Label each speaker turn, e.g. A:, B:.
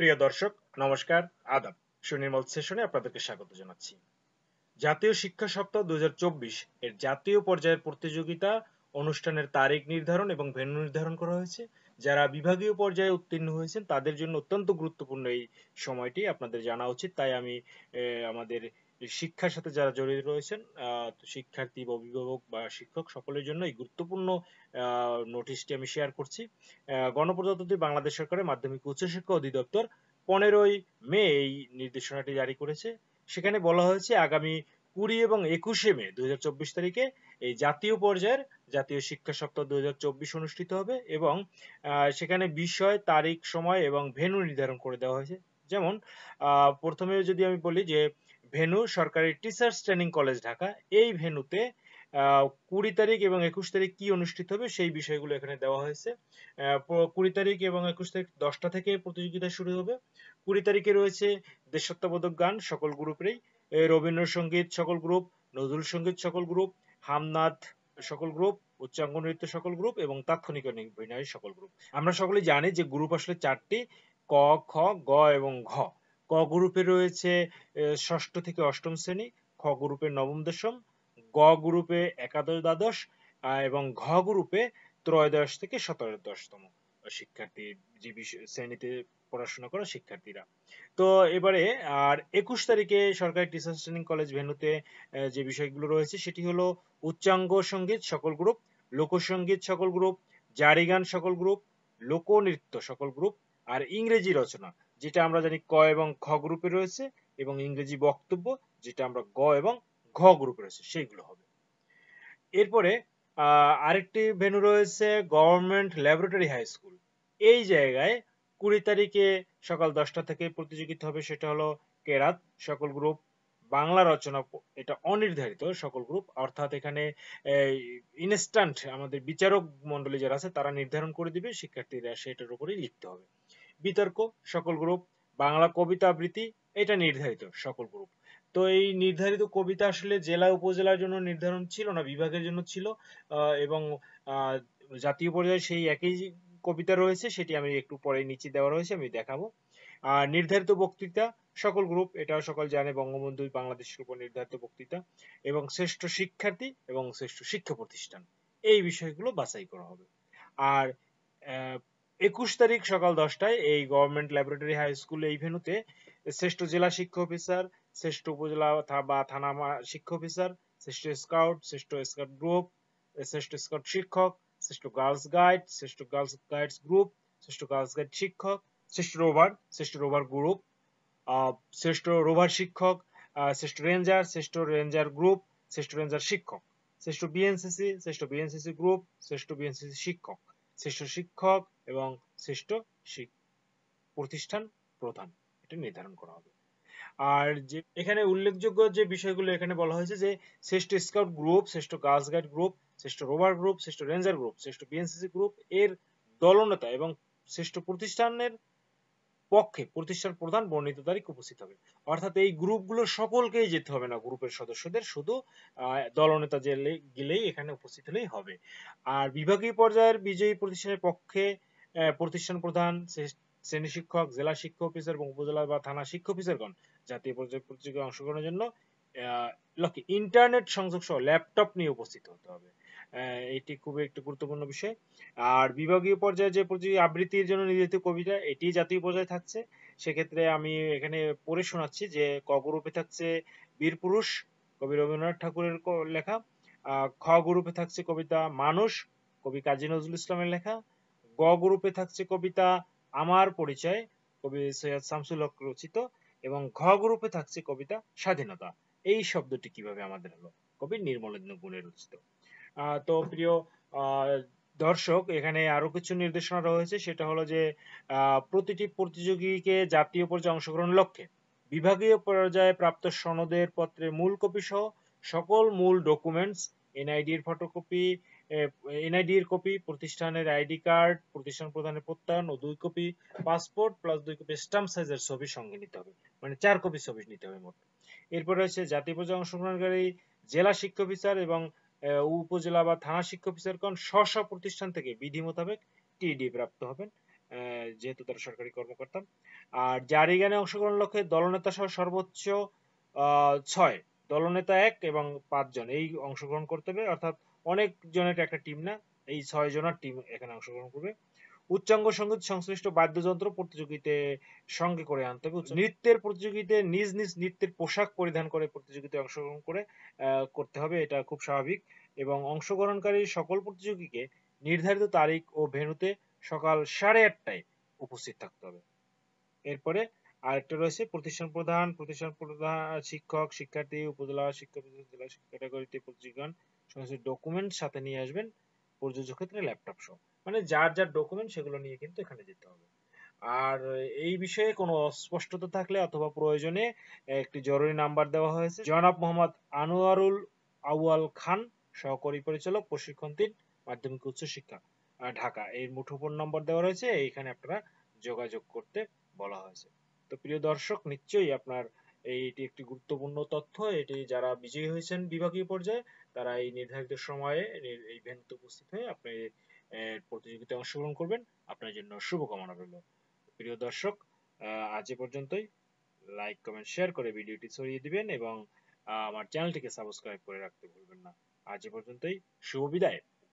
A: প্রিয় দর্শক, নমস্কার, আদাব। সুনির্মল সেশনে আপনাদেরকে স্বাগত জানাচ্ছি। জাতীয় শিক্ষা সপ্তাহ 2024 এর জাতীয় পর্যায়ের প্রতিযোগিতা অনুষ্ঠানের তারিখ নির্ধারণ এবং ভেন্যু নির্ধারণ করা হয়েছে। যারা বিভাগীয় পর্যায়ে উত্তীর্ণ হয়েছেন তাদের জন্য অত্যন্ত গুরুত্বপূর্ণ এই সময়টি আপনাদের জানা উচিত। তাই আমি আমাদের শিক্ষার সাথে যারা জড়িত রয়েছেন, শিক্ষার্থী বা অভিভাবক বা শিক্ষক সকলের জন্য এই গুরুত্বপূর্ণ নোটিশটি আমি শেয়ার করছি। গণপ্রজাতন্ত্রী বাংলাদেশ সরকারের মাধ্যমিক উচ্চশিক্ষা অধিদপ্তর 15ই মে এই নির্দেশনাটি জারি করেছে। সেখানে বলা হয়েছে আগামী 20 এবং 21শে মে 2024 তারিখে এই জাতীয় পর্যায়ের জাতীয় শিক্ষা সপ্তাহ 2024 অনুষ্ঠিত হবে এবং সেখানে বিষয়, তারিখ, সময় এবং ভেন্যু নির্ধারণ করে দেওয়া হয়েছে। যেমন প্রথমে যদি আমি বলি যে ভেন্যু সরকারি টিচার্স ট্রেনিং কলেজ ঢাকা। এই ভেন্যুতে 20 তারিখ এবং 21 তারিখ কি অনুষ্ঠিত হবে সেই বিষয়গুলো এখানে দেওয়া হয়েছে। 20 তারিখ এবং 21 তারিখ 10টা থেকে প্রতিযোগিতা শুরু হবে। 20 তারিখে রয়েছে দেশাত্মবোধক গান সকল গ্রুপেরই, রবীন্দ্রসঙ্গীত সকল গ্রুপ, নজরুল সঙ্গীত সকল গ্রুপ, হামনাদ সকল গ্রুপ, উচ্চাঙ্গ নৃত্য সকল গ্রুপ এবং তাৎক্ষণিক অভিনয় সকল গ্রুপ। আমরা সকলেই জানি যে গ্রুপ আসলে চারটি: ক, খ, গ এবং ঘ। ক গ্রুপে রয়েছে ষষ্ঠ থেকে অষ্টম শ্রেণী, খ গ্রুপে নবম দশম, গ গ্রুপে একাদশ দ্বাদশ এবং ঘ গ্রুপে ত্রয়োদশ থেকে 17তম শিক্ষার্থী, যে শ্রেণীতে পড়াশোনা করা শিক্ষার্থীরা। তো এবারে আর 21 তারিখে সরকারি টিচার্স ট্রেনিং কলেজ ভেন্যুতে যে বিষয়গুলো রয়েছে সেটি হলো উচ্চাঙ্গ সঙ্গীত সকল গ্রুপ, লোকসঙ্গীত সকল গ্রুপ, জারি গান সকল গ্রুপ, লোকনৃত্য সকল গ্রুপ আর ইংরেজি রচনা, যেটা আমরা জানি ক এবং খ গ্রুপে রয়েছে, এবং ইংরেজি বক্তব্য, যেটা আমরা গ এবং ঘ গ্রুপে রয়েছে, সেইগুলো হবে। এরপরে আরেকটি ভেন্যু রয়েছে গভর্নমেন্ট ল্যাবরেটরি হাই স্কুল। এই জায়গায় 20 তারিখে সকাল 10টা থেকে প্রতিযোগিতা হবে। সেটা হলো কেরাত সকল গ্রুপ, বাংলা রচনা, এটা অনির্ধারিত সকল গ্রুপ, অর্থাৎ এখানে ইনস্ট্যান্ট আমাদের বিচারক মন্ডলী যারা আছে তারা নির্ধারণ করে দিবে, শিক্ষার্থীরা সেটার উপরেই লিখতে হবে। বিতর্ক সকল গ্রুপ, বাংলা কবিতা আবৃত্তি, এটা নির্ধারিত সকল গ্রুপ। তো এই নির্ধারিত কবিতা আসলে জেলা উপজেলার জন্য নির্ধারণ ছিল না, বিভাগের জন্য ছিল, এবং আহ, জাতীয় পর্যায়ে সেই একই কবিতা রয়েছে, সেটি আমি একটু পরে নিচে দেওয়া রয়েছে, আমি দেখাবো। আর নির্ধারিত বক্তৃতা সকল গ্রুপ, এটাও সকল জানে, বঙ্গবন্ধু বাংলাদেশের উপর নির্ধারিত বক্তৃতা, এবং শ্রেষ্ঠ শিক্ষার্থী এবং শ্রেষ্ঠ শিক্ষা প্রতিষ্ঠান, এই বিষয়গুলো বাছাই করা হবে। আর 21 তারিখ সকাল 10টায় এই গভর্নমেন্ট ল্যাবরেটরি হাই স্কুল এই ভেন্যুতে শ্রেষ্ঠ জেলা শিক্ষা অফিসার, শ্রেষ্ঠ উপজেলা বা থানা শিক্ষা অফিসার, শ্রেষ্ঠ স্কাউট, শ্রেষ্ঠ স্কাউট গ্রুপ, শ্রেষ্ঠ স্কাউট শিক্ষক, শ্রেষ্ঠ গার্লস গাইড, শ্রেষ্ঠ গার্লস গাইডস গ্রুপ, শ্রেষ্ঠ গার্লস গাইড শিক্ষক, শ্রেষ্ঠ রোভার গ্রুপ, শ্রেষ্ঠ রোভার শিক্ষক, শ্রেষ্ঠ রেঞ্জার গ্রুপ, শ্রেষ্ঠ রেঞ্জার শিক্ষক, শ্রেষ্ঠ বিএনসিসি গ্রুপ, শ্রেষ্ঠ বিএনসিসি শিক্ষক, শ্রেষ্ঠ শিক্ষক এবং শ্রেষ্ঠ প্রতিষ্ঠান প্রধান, এটা নির্ধারণ করা হবে। আর যে এখানে উল্লেখযোগ্য যে বিষয়গুলো এখানে বলা হয়েছে যে শ্রেষ্ঠ স্কাউট গ্রুপ, শ্রেষ্ঠ গার্লস গাইড গ্রুপ, শ্রেষ্ঠ রোভার গ্রুপ, শ্রেষ্ঠ রেঞ্জার গ্রুপ, শ্রেষ্ঠ বিএনসিসি গ্রুপ এর দলনেতা এবং শ্রেষ্ঠ প্রতিষ্ঠানের পক্ষে প্রতিষ্ঠান প্রধান বর্ণিত তারিখ উপস্থিত হবে। অর্থাৎ এই গ্রুপগুলো সকলকেই যেতে হবে না, গ্রুপের সদস্যদের শুধু দলনেতা গেলেই এখানে উপস্থিত হলেই হবে। আর বিভাগীয় পর্যায়ের বিজয়ী প্রতিষ্ঠানের পক্ষে প্রতিষ্ঠান প্রধান, শ্রেণী শিক্ষক, জেলা শিক্ষা অফিসার এবং উপজেলা বা থানা শিক্ষা অফিসারগণ জাতীয় পর্যায়ে প্রতিযোগিতায় অংশগ্রহণের জন্য ইন্টারনেট সংযোগ সহ ল্যাপটপ নিয়ে উপস্থিত হতে হবে। এটি খুবই একটি গুরুত্বপূর্ণ বিষয়। আর বিভাগীয় পর্যায়ে যে প্রতিযোগী আবৃত্তির জন্য নির্ধারিত কবিতা, এটি জাতীয় পর্যায়ে থাকছে। সেক্ষেত্রে আমি এখানে পড়ে শোনাচ্ছি যে ক গ্রুপে থাকছে বীরপুরুষ, কবি রবীন্দ্রনাথ ঠাকুরের লেখা। খ গ্রুপে থাকছে কবিতা মানুষ, কবি কাজী নজরুল ইসলামের লেখা। গ গ্রুপে থাকছে কবিতা আমার পরিচয়, কবি সৈয়দ শামসুল হক রচিত। এবং ঘ গ্রুপে থাকছে কবিতা স্বাধীনতা। এই শব্দটি কিভাবে আমাদের হলো? কবি নির্মলেন্দু গুণে রচিত। তো প্রিয় দর্শক, এখানে আরো কিছু নির্দেশনা রয়েছে। সেটা হলো যে প্রতিটি প্রতিযোগীকে জাতীয় পর্যায়ে অংশগ্রহণ লক্ষ্যে বিভাগীয় পর্যায়ে প্রাপ্ত সনদের পত্রের মূল কপি সহ সকল মূল ডকুমেন্টস, এনআইডি এর ফটোকপি, এনআইডি এর কপি, প্রতিষ্ঠানের আইডি কার্ড, প্রতিষ্ঠান প্রধানের প্রত্যয়ন ও 2 copy passport plus 2 copy stamp সাইজের ছবি সঙ্গে নিতে হবে, মানে 4 কপি ছবি নিতে হবে মোট। এরপর রয়েছে জাতীয় পর্যায়ে অংশগ্রহণকারী জেলা শিক্ষা অফিসার এবং উপজেলা বা থানা শিক্ষা অফিসারগণ স্ব স্ব প্রতিষ্ঠান থেকে বিধি মোতাবেক টিডি প্রাপ্ত হবেন। যেহেতু তারা সরকারি কর্মকর্তা। আর জারি জ্ঞানে অংশগ্রহণ লক্ষ্যে দলনেতা সহ সর্বোচ্চ 6 দলনেতা 1 এবং 5 জন এই অংশগ্রহণ করতে হবে, অর্থাৎ অনেক জনের একটা টিম না, এই 6 জনের টিম এখানে অংশগ্রহণ করবে। উচ্চাঙ্গ সঙ্গীত সংশ্লিষ্ট বাদ্যযন্ত্র প্রতিযোগিতায় সঙ্গে করে আনতে হবে। নৃত্যের প্রতিযোগিতায় নিজ নিজ নৃত্যের পোশাক পরিধান করে প্রতিযোগিতায় অংশগ্রহণ করে করতে হবে, এটা খুব স্বাভাবিক। এবং অংশগ্রহণকারী সকল প্রতিযোগীকে নির্ধারিত তারিখ ও ভেন্যুতে সকাল 8:30টায় উপস্থিত থাকতে হবে। এরপরে আরেকটা রয়েছে প্রতিষ্ঠান প্রধান, শিক্ষক, শিক্ষার্থী, উপজেলা শিক্ষা প্রতিষ্ঠান, জেলা শিক্ষা ক্যাটাগরিতে প্রতিযোগিগণ সমস্ত ডকুমেন্ট সাথে নিয়ে আসবেন, প্রযোজ্য ক্ষেত্রে ল্যাপটপ সহ। মানে যার যার ডকুমেন্ট সেগুলো নিয়ে কিন্তু এখানে যেতে হবে। আর এই বিষয়ে কোনো অস্পষ্টতা থাকলে অথবা প্রয়োজনে একটি জরুরি নাম্বার দেওয়া হয়েছে। জনাব মোহাম্মদ আনোয়ারুল আউয়াল খান, সহকারী পরিচালক, প্রশিক্ষণ 3, মাধ্যমিক উচ্চ শিক্ষা, ঢাকা। এর মুঠোফোন নম্বর দেওয়া রয়েছে, এইখানে আপনারা যোগাযোগ করতে বলা হয়েছে। তো প্রিয় দর্শক, নিশ্চয়ই আপনার এইটি একটি গুরুত্বপূর্ণ তথ্য। এটি যারা বিজয়ী হয়েছেন বিভাগীয় পর্যায়ে, তারা এই নির্ধারিত সময়ে এই ভেন্যুতে উপস্থিত হয়ে আপনি প্রতিযোগিতায় অংশগ্রহণ করবেন। আপনার জন্য শুভকামনা রইল। প্রিয় দর্শক, আজ এ পর্যন্তই। লাইক, কমেন্ট, শেয়ার করে ভিডিওটি ছড়িয়ে দিবেন এবং আমার চ্যানেলটিকে সাবস্ক্রাইব করে রাখতে ভুলবেন না। আজ এ পর্যন্তই, শুভ বিদায়।